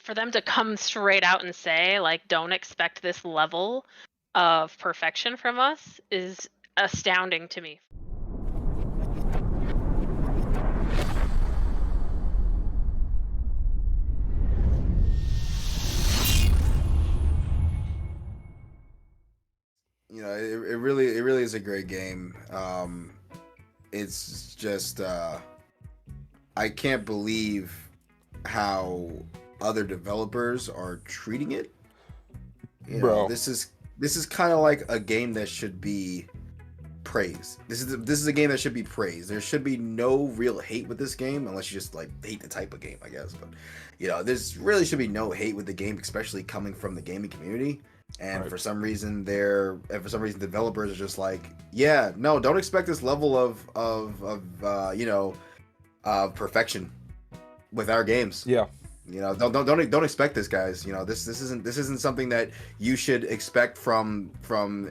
for them to come straight out and say, like, don't expect this level of perfection from us is astounding to me. It really is a great game. It's just I can't believe how other developers are treating it. Bro. This is kind of like a game that should be praised. This is a game that should be praised. There should be no real hate with this game unless you just like hate the type of game, I guess. But there's really should be no hate with the game, especially coming from the gaming community. And Right. for some reason, developers are just like, yeah, no, don't expect this level of perfection with our games. Yeah. Don't expect this, guys. This isn't something that you should expect from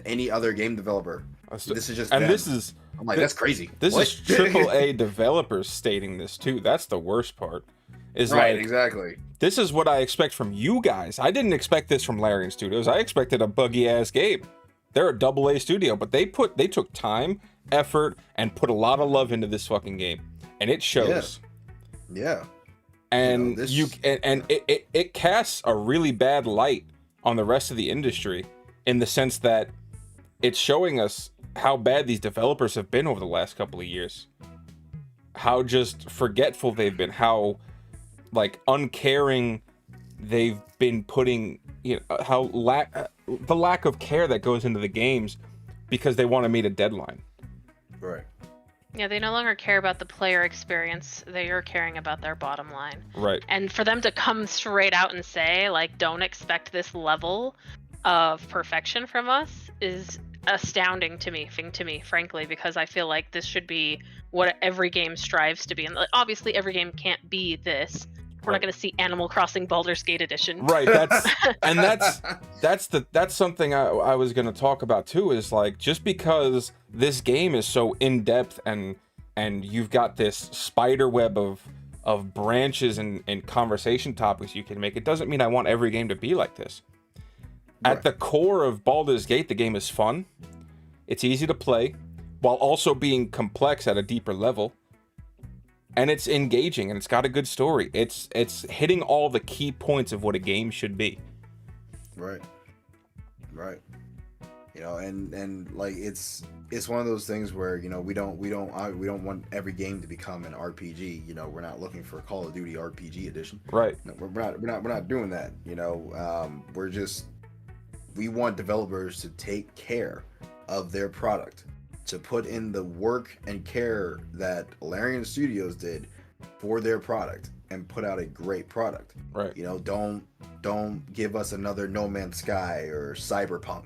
any other game developer. This is just and them. this is I'm like, that's crazy. This What? is AAA developers stating this too. That's the worst part. Is right, like, exactly. this is what I expect from you guys. I didn't expect this from Larian Studios. I expected a buggy ass game. They're a AA studio, but they took time, effort, and put a lot of love into this fucking game, and it shows. Yeah. And it casts a really bad light on the rest of the industry in the sense that it's showing us how bad these developers have been over the last couple of years. How just forgetful they've been, how like uncaring they've been putting, how the lack of care that goes into the games because they want to meet a deadline. Right. Yeah, they no longer care about the player experience. They are caring about their bottom line. Right. And for them to come straight out and say, like, don't expect this level of perfection from us is astounding to me, frankly, because I feel like this should be what every game strives to be. And obviously, every game can't be this. We're not going to see Animal Crossing Baldur's Gate edition. Right. That's something I was going to talk about too. Is like, just because this game is so in depth and you've got this spider web of branches and conversation topics you can make, it doesn't mean I want every game to be like this. Right. At the core of Baldur's Gate, the game is fun. It's easy to play, while also being complex at a deeper level. And it's engaging, and it's got a good story. It's hitting all the key points of what a game should be. Right. And like it's one of those things where we don't want every game to become an RPG. We're not looking for Call of Duty RPG edition. Right. No, we're not doing that. We want developers to take care of their product, to put in the work and care that Larian Studios did for their product and put out a great product. Right. Don't give us another No Man's Sky or Cyberpunk.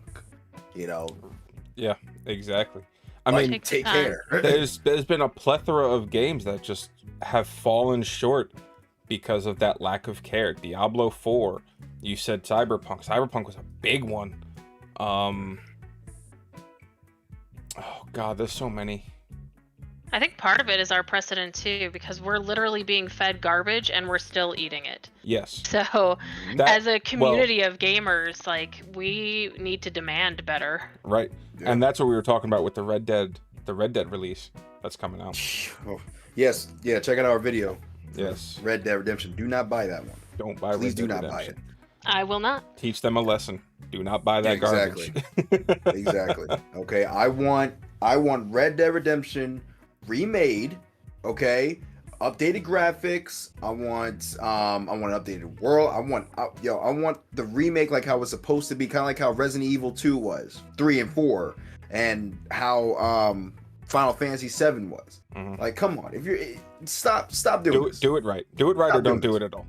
Yeah, exactly. I like, mean, take care. there's been a plethora of games that just have fallen short because of that lack of care. Diablo 4, you said Cyberpunk. Cyberpunk was a big one. Oh God, there's so many. I think part of it is our precedent too, because we're literally being fed garbage and we're still eating it. Yes. So as a community of gamers, like, we need to demand better. Right. Yeah. And that's what we were talking about with the Red Dead release that's coming out. Oh, yes. Yeah, check out our video. Yes. Red Dead Redemption. Do not buy that one. Don't buy Please Red Dead do not Redemption. buy it. I will not. Teach them a lesson. Do not buy that garbage. Exactly. Okay, I want Red Dead Redemption remade, okay? Updated graphics. I want an updated world. I want the remake like how it was supposed to be, kind of like how Resident Evil 2 was, 3 and 4, and how Final Fantasy 7 was. Mm-hmm. Like, come on. If you're stop doing this. Do it right. Do it right, or don't do it at all.